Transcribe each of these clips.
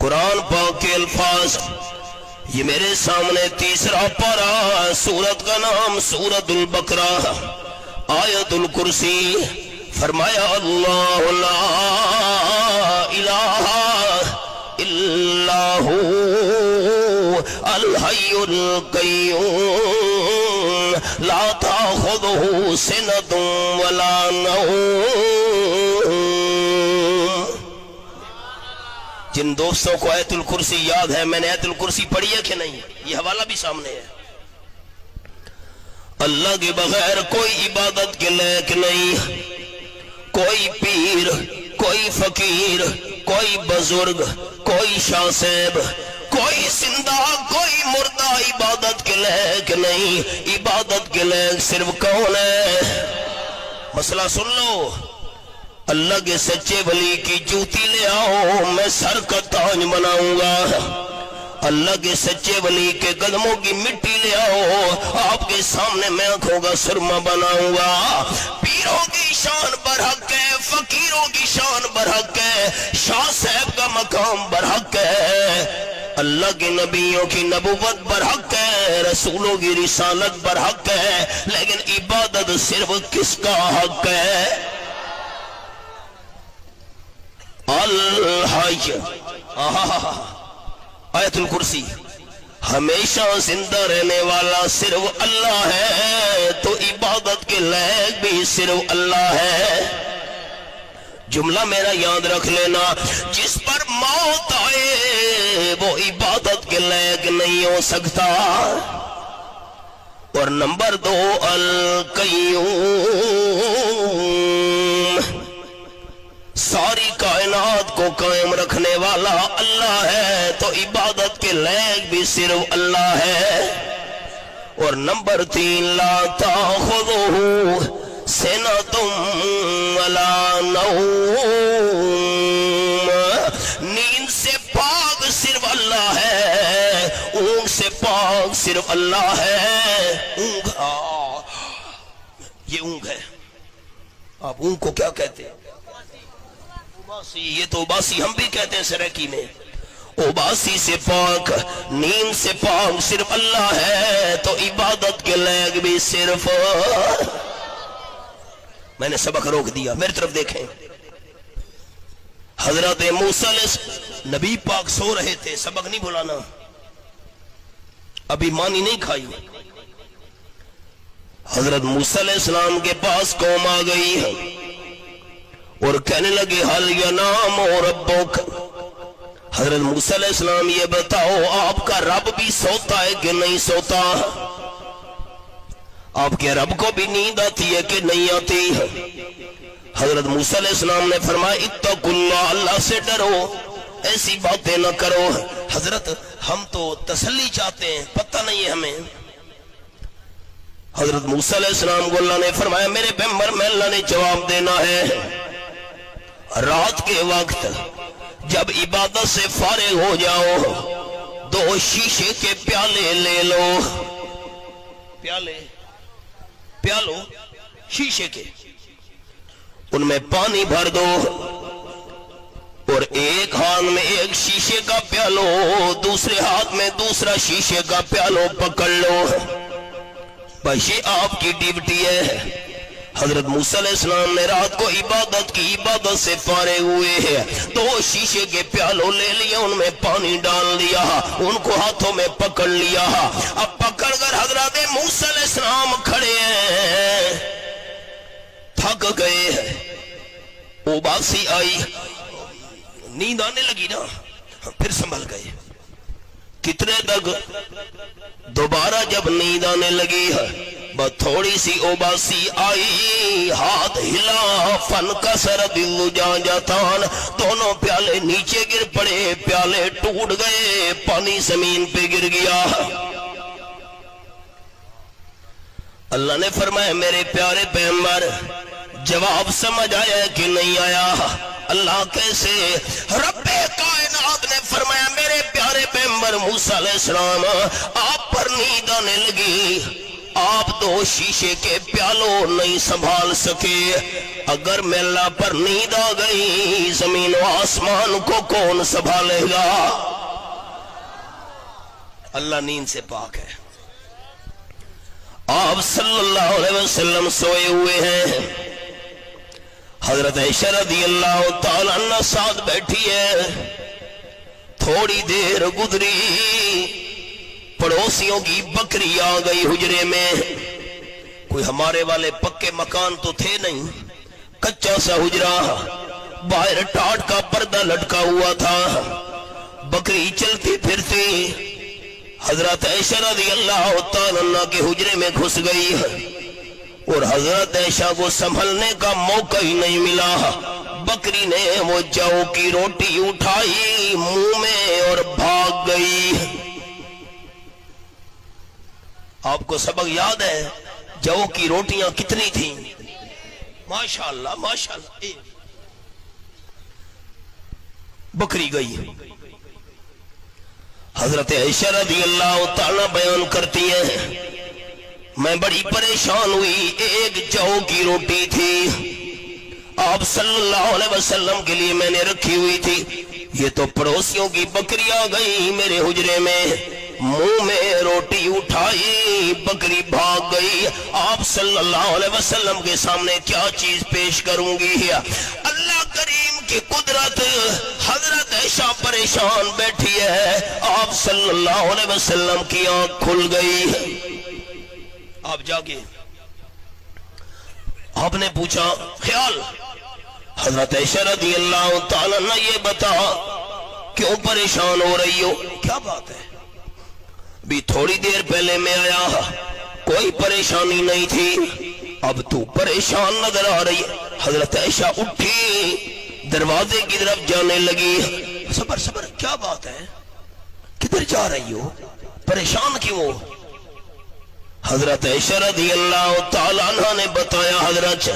قرآن پاک کے الفاظ یہ میرے سامنے تیسرا پارہ، سورت کا نام سورت البقرہ، آیت الکرسی۔ فرمایا اللہ لا الہ الا ہو الحی القیوم لا تاخذہ سنۃ ولا نوم۔ جن دوستوں کو آیت الکرسی یاد ہے، میں نے آیت الکرسی پڑھی ہے کہ نہیں؟ یہ حوالہ بھی سامنے ہے۔ اللہ کے بغیر کوئی عبادت کے لائق نہیں، کوئی پیر، کوئی فقیر، کوئی بزرگ، کوئی شاہ صاحب، کوئی زندہ، کوئی مردہ عبادت کے لائق نہیں۔ عبادت کے لائق صرف کون ہے؟ مسئلہ سن لو، اللہ کے سچے ولی کی جوتی لے آؤ، میں سر کا تاج بناؤں گا۔ اللہ کے سچے ولی کے قدموں کی مٹی لے آؤ، آپ کے سامنے میں آنکھوں کا سرما بناؤں گا۔ پیروں کی شان برحق ہے، فقیروں کی شان برحق ہے، شاہ صاحب کا مقام برحق ہے، اللہ کے نبیوں کی نبوت برحق ہے، رسولوں کی رسالت برحق ہے، لیکن عبادت صرف کس کا حق ہے؟ الحی۔ آیت الکرسی، ہمیشہ زندہ رہنے والا صرف اللہ ہے، تو عبادت کے لائق بھی صرف اللہ ہے۔ جملہ میرا یاد رکھ لینا، جس پر موت آئے وہ عبادت کے لائق نہیں ہو سکتا۔ اور نمبر 2 القیوم، ساری کائنات کو قائم رکھنے والا اللہ ہے، تو عبادت کے لائق بھی صرف اللہ ہے۔ اور نمبر 3 لا تاخذہ سنۃ ولا نوم، نیند سے پاک صرف اللہ ہے، اونگ سے پاک صرف اللہ ہے۔ اونگ، یہ اونگ ہے، آپ اونگ کو کیا کہتے ہیں؟ یہ تو باسی ہم بھی کہتے ہیں سریکی میں۔ اوباسی سے پاک، نیند سے پاک صرف اللہ ہے، تو عبادت کے لائق بھی صرف۔ میں نے سبق روک دیا، میری طرف دیکھیں۔ حضرت موسیٰ علیہ نبی پاک سو رہے تھے، سبق نہیں بھولانا، ابھی مانی نہیں کھائی۔ حضرت موسیٰ علیہ السلام کے پاس قوم آ گئی اور کہنے لگے حل ینام ربک، حضرت موسیٰ علیہ السلام یہ بتاؤ آپ کا رب بھی سوتا ہے کہ نہیں سوتا؟ آپ کے رب کو بھی نیند آتی ہے کہ نہیں آتی؟ حضرت موسیٰ علیہ السلام نے فرمایا اتقوا اللہ، اللہ سے ڈرو، ایسی باتیں نہ کرو۔ حضرت ہم تو تسلی چاہتے ہیں، پتہ نہیں ہے ہمیں۔ حضرت موسیٰ علیہ السلام کو اللہ نے فرمایا میرے پیغمبر میں اللہ نے جواب دینا ہے، رات کے وقت جب عبادت سے فارغ ہو جاؤ 2 شیشے کے پیالے لے لو، پیالو شیشے کے، ان میں پانی بھر دو، اور ایک ہاتھ میں ایک شیشے کا پیالو، دوسرے ہاتھ میں دوسرا شیشے کا پیالو پکڑ لو، بس یہ آپ کی ڈیوٹی ہے۔ حضرت موسیٰ علیہ السلام نے رات کو عبادت کی، عبادت سے فارغ ہوئے ہیں، 2 شیشے کے پیالوں لے لیا، ان میں پانی ڈال دیا، ان کو ہاتھوں میں پکڑ لیا۔ اب پکڑ کر حضرت موسیٰ علیہ السلام کھڑے ہیں، تھک گئے ہیں، اوباسی آئی، نیند آنے لگی نا، پھر سنبھل گئے۔ کتنے تک؟ دوبارہ جب نیند آنے لگی ہے، بس تھوڑی سی اوباسی آئی، ہاتھ ہلا، فن کسر دلجاجتان، دونوں پیالے نیچے گر پڑے، پیالے ٹوٹ گئے، پانی زمین پہ گر گیا۔ اللہ نے فرمایا میرے پیارے پیغمبر جواب سمجھ آیا کہ نہیں آیا؟ اللہ کیسے؟ رب کائنات نے فرمایا میرے پیارے پیغمبر موسیٰ علیہ السلام آپ پر نیند آنے لگی، آپ دو شیشے کے پیالوں نہیں سنبھال سکے. اگر میں اللہ پر نیند آ گئی زمین و آسمان کو کون سنبھالے گا؟ اللہ نیند سے پاک ہے. آپ صلی اللہ علیہ وسلم سوئے ہوئے ہیں. حضرت عائشہ رضی اللہ تعالیٰ عنہ ساتھ بیٹھی ہے. تھوڑی دیر گزری پڑوسیوں کی بکری آ گئی حجرے میں. کوئی ہمارے والے پکے مکان تو تھے نہیں، کچا سا حجرہ، باہر ٹاٹ کا پردہ لٹکا ہوا تھا. بکری چلتی پھرتی حضرت عائشہ رضی اللہ تعالیٰ عنہ کے حجرے میں گھس گئی اور حضرت عائشہ کو سنبھلنے کا موقع ہی نہیں ملا. بکری نے وہ جو کی روٹی اٹھائی منہ میں اور بھاگ گئی. آپ کو سبق یاد ہے جو کی روٹیاں کتنی تھیں؟ ماشاءاللہ ماشاءاللہ. بکری گئی. حضرت عائشہ رضی اللہ تعالیٰ بیان کرتی ہیں میں بڑی پریشان ہوئی. ایک جو کی روٹی تھی آپ صلی اللہ علیہ وسلم کے لیے میں نے رکھی ہوئی تھی. یہ تو پڑوسیوں کی بکری آ گئی میرے حجرے میں، منہ میں روٹی اٹھائی بکری بھاگ گئی. آپ صلی اللہ علیہ وسلم کے سامنے کیا چیز پیش کروں گی؟ اللہ کریم کی قدرت. حضرت عائشہ پریشان بیٹھی ہے. آپ صلی اللہ علیہ وسلم کی آنکھ کھل گئی. آپ جاگے. آپ نے پوچھا خیال حضرت عائشہ رضی اللہ تعالیٰ نے یہ بتا کیوں پریشان ہو رہی ہو؟ کیا بات ہے؟ بھی تھوڑی دیر پہلے میں آیا کوئی پریشانی نہیں تھی، اب تو پریشان نظر آ رہی ہے. حضرت عائشہ اٹھی دروازے کی طرف جانے لگی. صبر صبر، کیا بات ہے؟ کدھر جا رہی ہو؟ پریشان کیوں ہو؟ حضرت عائشہ رضی اللہ تعالیٰ عنہ نے بتایا حضرت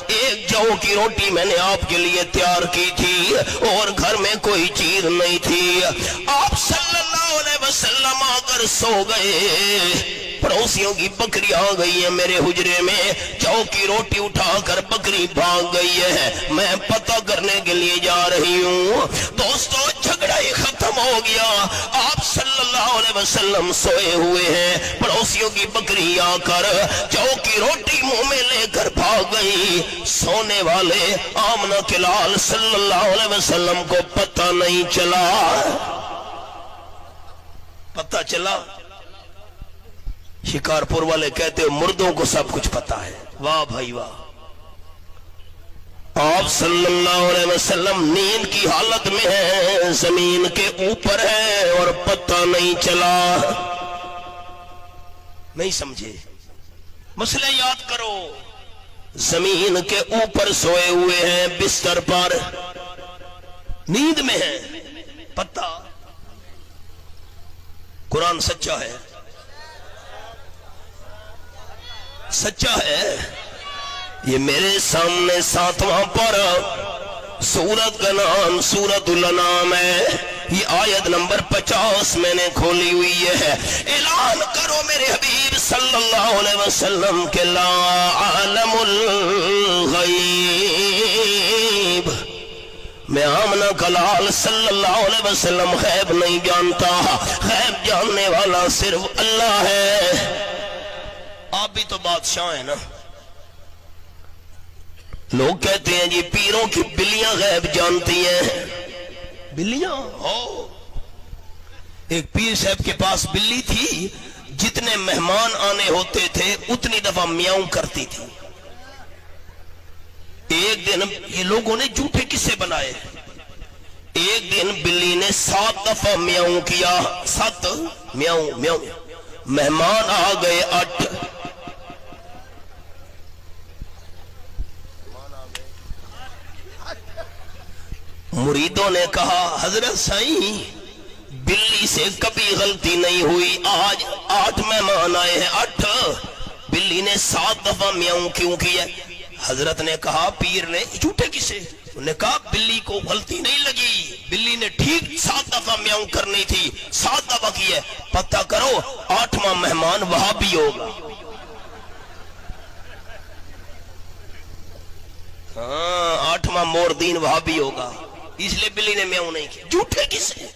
ایک جو کی روٹی میں نے آپ کے لیے تیار کی تھی اور گھر میں کوئی چیز نہیں تھی. آپ صلی اللہ علیہ وسلم آ کر سو گئے. پڑوسیوں کی بکری آ گئی ہے میرے حجرے میں. جو کی روٹی اٹھا کر بکری بھاگ گئی ہے. میں پتہ کرنے کے لیے جا رہی ہوں. دوستو جھگڑا ہی ختم ہو گیا. آپ صلی اللہ علیہ وسلم سوئے ہوئے ہیں. پڑوسیوں کی بکری آ کر جو کی روٹی منہ میں لے کر بھاگ گئی. سونے والے آمنہ کے لال صلی اللہ علیہ وسلم کو پتہ نہیں چلا. پتہ چلا شکارپور والے کہتے ہیں مردوں کو سب کچھ پتہ ہے. واہ بھائی واہ. آپ صلی اللہ علیہ وسلم نیند کی حالت میں ہیں، زمین کے اوپر ہے اور پتہ نہیں چلا. نہیں سمجھے؟ مسئلہ یاد کرو. زمین کے اوپر سوئے ہوئے ہیں بستر پر، نیند میں ہیں، پتہ. قرآن سچا ہے، سچا ہے. یہ میرے سامنے 7واں پارہ، سورت کا نام سورت الانعام ہے. یہ آیت نمبر 50 میں نے کھولی ہوئی ہے. اعلان کرو میرے حبیب صلی اللہ علیہ وسلم کے لا عالم الغیب. میں آمنہ کلال صلی اللہ علیہ وسلم غیب نہیں جانتا. غیب جاننے والا صرف اللہ ہے. آپ بھی تو بادشاہ ہیں نا. لوگ کہتے ہیں جی پیروں کی بلیاں غیب جانتی ہیں. بلیاں ہو. ایک پیر صاحب کے پاس بلی تھی، جتنے مہمان آنے ہوتے تھے اتنی دفعہ میاؤں کرتی تھی. ایک دن یہ لوگوں نے جھوٹے قصے بنائے. ایک دن بلی نے 7 دفعہ میاؤں کیا. 7 میاؤں میاؤں. مہمان آ گئے 8. مریدوں نے کہا حضرت سائیں بلی سے کبھی غلطی نہیں ہوئی، آج 8 مہمان آئے ہیں 8. بلی نے 7 دفعہ میاؤں کیوں کی ہے؟ حضرت نے کہا پیر نے جھوٹے کسے. انہوں نے کہا بلی کو غلطی نہیں لگی، بلی نے ٹھیک 7 دفعہ میاؤں کرنی تھی، 7 دفعہ کی ہے. پتہ کرو 8واں مہمان وہاں بھی ہوگا. ہاں 8واں مور دین وہاں بھی ہوگا، اس لیے بلی نے میاؤں نہیں کی. جھوٹے کسے؟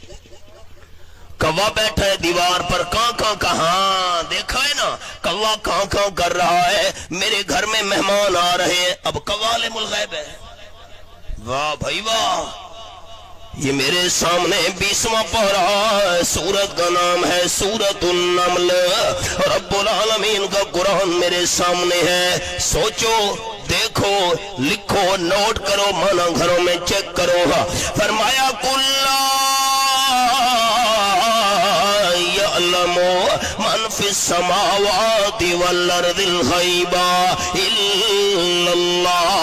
کوا بیٹھا ہے دیوار پر، کہاں دیکھا ہے نا، کوا کہاں کر رہا ہے. میرے گھر میں مہمان آ رہے ہیں، اب کوا عالم الغیب ہے. واہ بھائی واہ. یہ میرے سامنے 20واں پارہ ہے، سورت کا نام ہے سورت النمل. رب العالمین کا قرآن میرے سامنے ہے. سوچو، دیکھو، لکھو، نوٹ کرو، مانا گھروں میں چیک کرو. فرمایا کلا یعلم من فی السماوات والارض الغیب الا اللہ.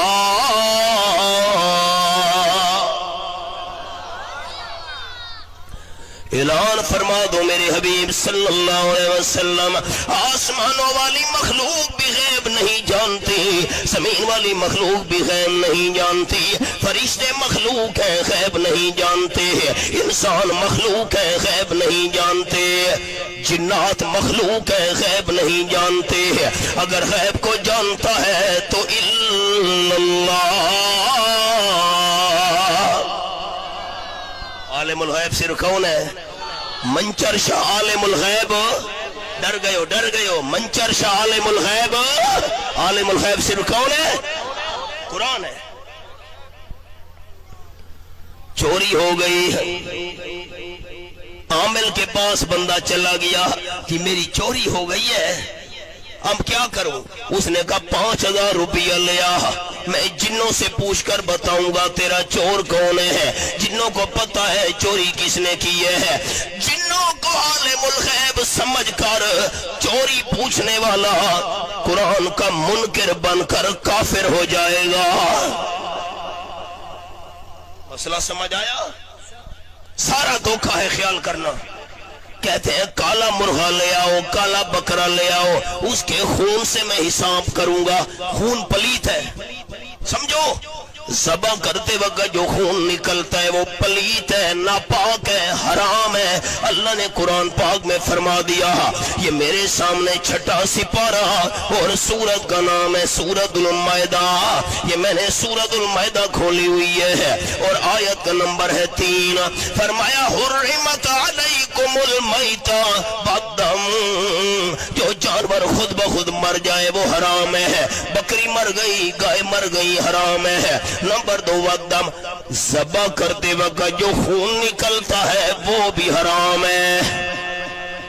اعلان فرما دو میرے حبیب صلی اللہ علیہ وسلم، آسمانوں والی مخلوق بھی غیب نہیں جانتی، زمین والی مخلوق بھی غیب نہیں جانتی، فرشتے مخلوق ہیں غیب نہیں جانتے، انسان مخلوق ہیں غیب نہیں جانتے، جنات مخلوق ہیں غیب نہیں جانتے. اگر غیب کو جانتا ہے تو الا اللہ. عالم الغیب صرف کون ہے؟ منچر شاہ عالم الغیب. ڈر گئے ہو. منچر شاہ عالم الغیب. عالم الغیب صرف کون ہے؟ قرآن ہے. چوری ہو گئی، عامل کے پاس بندہ چلا گیا کہ میری چوری ہو گئی ہے، اب کیا کروں؟ اس نے کہا 5000 روپیہ لیا، میں جنوں سے پوچھ کر بتاؤں گا تیرا چور کون ہے. جنوں کو پتا ہے چوری کس نے کی ہے. جنوں کو عالم الغیب سمجھ کر چوری پوچھنے والا قرآن کا منکر بن کر کافر ہو جائے گا. مسئلہ سمجھ آیا؟ سارا دھوکہ ہے، خیال کرنا. کہتے ہیں کالا مرغا لے آؤ، کالا بکرا لے آؤ، اس کے خون سے میں حساب کروں گا. خون پلیت ہے، سمجھو. ذبح کرتے وقت جو خون نکلتا ہے وہ پلیت ہے، ناپاک ہے، حرام ہے. اللہ نے قرآن پاک میں فرما دیا. یہ میرے سامنے 6واں سپارہ اور سورت کا نام ہے سورت المائدہ. یہ میں نے سورت المائدہ کھولی ہوئی ہے اور آیت کا نمبر ہے 3. فرمایا حرمت علیکم المیتہ والدم. جو جانور خود بخود مر جائے وہ حرام ہے. بکری مر گئی، گائے مر گئی، حرام ہے. نمبر 2 والدم، ذبح کرتے وقت جو خون نکلتا ہے وہ بھی حرام ہے.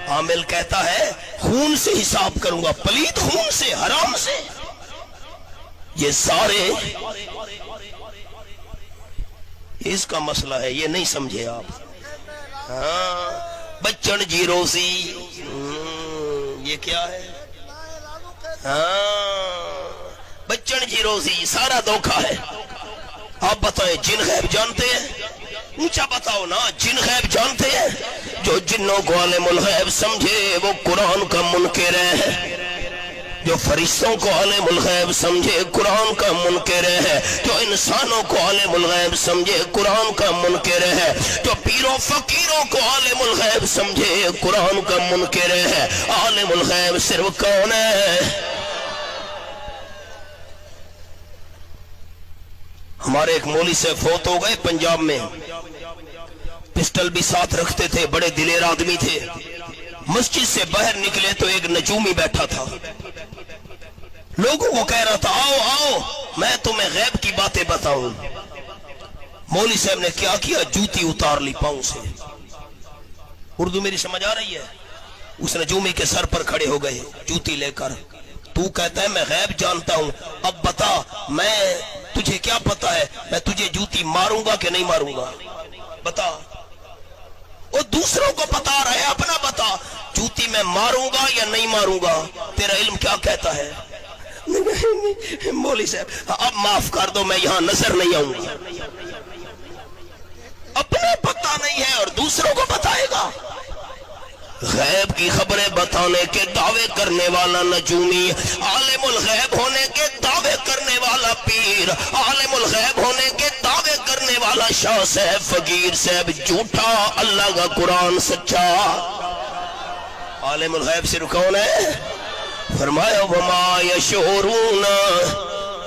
عامل کہتا ہے خون سے حساب کروں گا، پلیت خون سے، حرام سے. یہ سارے اس کا مسئلہ ہے، یہ نہیں سمجھے آپ. ہاں بچن جی روزی، یہ کیا ہے؟ ہاں بچن جی روزی، سارا دھوکہ ہے. آپ بتائیں جن غیب جانتے ہیں؟ اونچا بتاؤ نا. جن غیب جانتے ہیں؟ جو جنوں کو عالم الغیب سمجھے وہ قرآن کا منکر ہے. جو فرشتوں کو عالم الغیب سمجھے قرآن کا منکر ہے. جو انسانوں کو عالم الغیب سمجھے قرآن کا منکر ہے. جو پیروں فقیروں کو عالم الغیب سمجھے قرآن کا منکر ہے. عالم الغیب صرف کون ہے؟ ہمارے ایک مولوی سے فوت ہو گئے پنجاب میں، پسٹل بھی ساتھ رکھتے تھے، بڑے دلیر آدمی تھے. مسجد سے باہر نکلے تو ایک نجومی بیٹھا تھا، لوگوں کو کہہ رہا تھا آؤ آؤ میں تمہیں غیب کی باتیں بتاؤں. مولوی صاحب نے کیا کیا؟ جوتی اتار لی پاؤں سے. اردو میری سمجھ آ رہی ہے؟ اس نجومی کے سر پر کھڑے ہو گئے جوتی لے کر. تو کہتا ہے میں غیب جانتا ہوں، اب بتا میں تجھے کیا پتا ہے، میں تجھے جوتی ماروں گا کہ نہیں ماروں گا؟ بتا. وہ دوسروں کو بتا رہا ہے، اپنا بتا. جوتی میں ماروں گا یا نہیں ماروں گا؟ تیرا علم کیا کہتا ہے؟ مولوی صاحب اب معاف کر دو، میں یہاں نظر نہیں آؤں گا. اپنا پتا نہیں ہے اور دوسروں کو بتائے گا. غیب کی خبریں بتانے کے دعوے کرنے والا نجومی، عالم الغیب ہونے کے دعوے کرنے والا پیر، عالم الغیب ہونے کے دعوے کرنے والا شاہ صاحب، فقیر صاحب جھوٹا، اللہ کا قرآن سچا. عالم الغیب صرف کون ہے؟ فرمایا وما یشعرون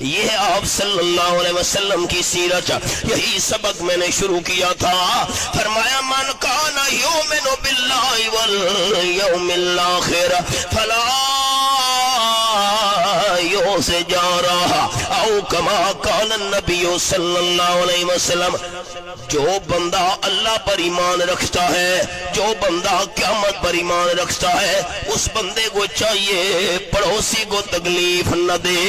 یہ ہے آپ صلی اللہ علیہ وسلم کی سیرت. یہی سبق میں نے شروع کیا تھا. فرمایا من کان یؤمن باللہ والیوم الآخر فلا سے جا رہا او کما قال النبی صلی اللہ علیہ وسلم. جو بندہ اللہ پر ایمان رکھتا ہے, جو بندہ قیامت پر ایمان رکھتا ہے, اس بندے کو چاہیے پڑوسی کو تکلیف نہ دے.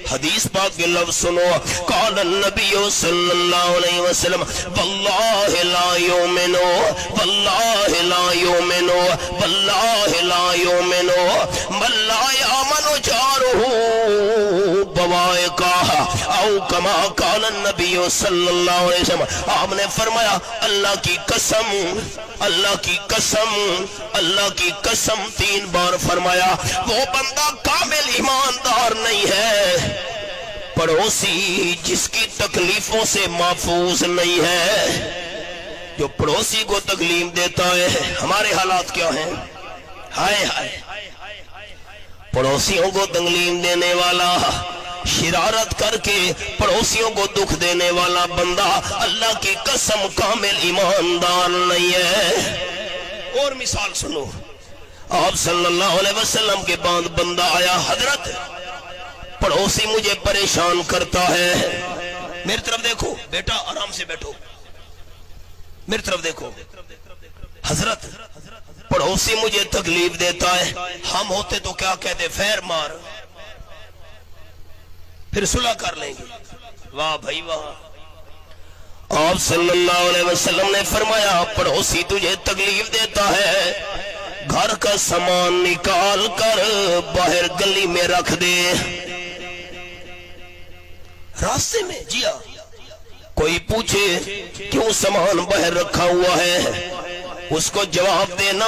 حدیث پاک کے لفظ سنو. قال النبی صلی اللہ علیہ وسلم واللہ لا یؤمنو واللہ لا یؤمنو واللہ لا یؤمنو من لا یامن جارہ بوائقہ او کما قال النبی صلی اللہ علیہ وسلم. آپ نے فرمایا اللہ کی قسم, اللہ کی قسم, اللہ کی قسم 3 بار فرمایا, وہ بندہ کامل ایماندار نہیں ہے پڑوسی جس کی تکلیفوں سے محفوظ نہیں ہے. جو پڑوسی کو تکلیف دیتا ہے. ہمارے حالات کیا ہیں؟ ہائے ہائے, پڑوسیوں کو تکلیف دینے والا, شرارت کر کے پڑوسیوں کو دکھ دینے والا بندہ اللہ کی قسم کامل ایماندار نہیں ہے. اور مثال سنو. آپ صلی اللہ علیہ وسلم کے بعد بندہ آیا, حضرت پڑوسی مجھے پریشان کرتا ہے. میری طرف دیکھو بیٹا, آرام سے بیٹھو, میری طرف دیکھو. حضرت پڑوسی مجھے تکلیف دیتا ہے. ہم ہوتے تو کیا کہتے؟ فیر مار, پھر صلح کر لیں گے. واہ بھائی واہ. آپ صلی اللہ علیہ وسلم نے فرمایا پڑوسی تجھے تکلیف دیتا ہے, گھر کا سامان نکال کر باہر گلی میں رکھ دے, راستے میں. جی ہاں, کوئی پوچھے کیوں سامان باہر رکھا ہوا ہے, اس کو جواب دینا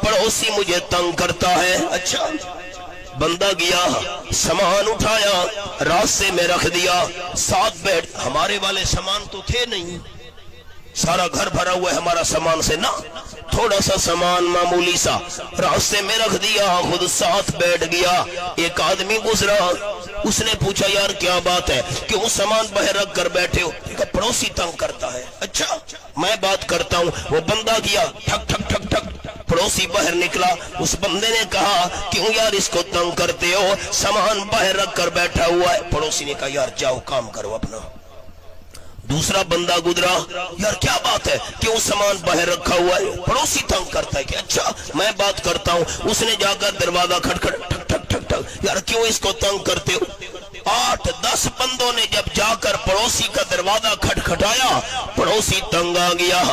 پڑوسی مجھے تنگ کرتا ہے. اچھا, بندہ گیا سامان اٹھایا راستے میں رکھ دیا, ساتھ بیٹھ. ہمارے والے سامان تو تھے نہیں, سارا گھر بھرا ہوا ہے ہمارا سامان سے, نہ تھوڑا سا سامان معمولی سا راستے میں رکھ دیا, خود ساتھ بیٹھ گیا. ایک آدمی گزرا, اس نے پوچھا یار کیا بات ہے, کیوں سامان باہر رکھ کر بیٹھے ہو؟ کہا پڑوسی تنگ کرتا ہے. اچھا میں بات کرتا ہوں. وہ بندہ گیا, ٹھک ٹھک ٹھک ٹھک, پڑوسی باہر نکلا. اس بندے نے کہا کیوں یار اس کو تنگ کرتے ہو, سامان باہر رکھ کر بیٹھا ہوا ہے. پڑوسی نے کہا یار جاؤ کام کرو اپنا. دوسرا بندہ گزرا, یار کیا بات ہے, کیوں سامان باہر رکھا ہوا ہے؟ پڑوسی تنگ کرتا ہے. کہ اچھا میں بات کرتا ہوں. اس نے جا کر دروازہ کھٹکھٹ, ٹھک ٹھک ٹھک ٹھک, یار کیوں اس کو تنگ کرتے ہو؟ 8-10 بندوں نے جب جا کر پڑوسی کا دروازہ کھٹکھٹایا, پڑوسی تنگ آ گیا.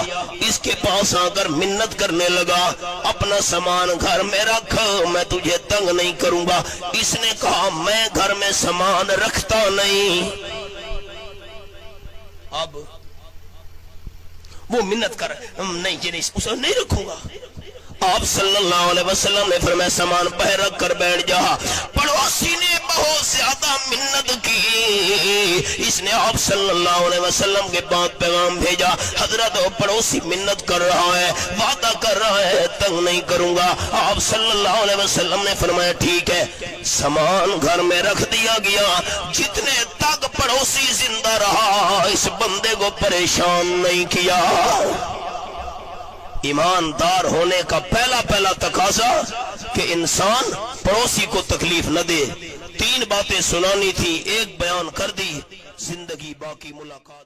اس کے پاس آ کر منت کرنے لگا, اپنا سامان گھر میں رکھ, میں تجھے تنگ نہیں کروں گا. اس نے کہا میں گھر میں سامان رکھتا نہیں. اب وہ منت کر, نہیں جی اسے نہیں رکھوں گا. آپ صلی اللہ علیہ وسلم نے فرمایا سامان باہر رکھ کر بیٹھ جا. پڑوسی نے بہت زیادہ منت کی. اس نے آپ صلی اللہ علیہ وسلم کے بعد پیغام بھیجا, حضرت پڑوسی منت کر رہا ہے, وعدہ کر رہا ہے تنگ نہیں کروں گا. آپ صلی اللہ علیہ وسلم نے فرمایا ٹھیک ہے. سامان گھر میں رکھ دیا گیا. جتنے تک پڑوسی زندہ رہا اس بندے کو پریشان نہیں کیا. ایماندار ہونے کا پہلا تقاضا کہ انسان پڑوسی کو تکلیف نہ دے. 3 باتیں سنانی تھی, ایک بیان کر دی, زندگی باقی ملاقات.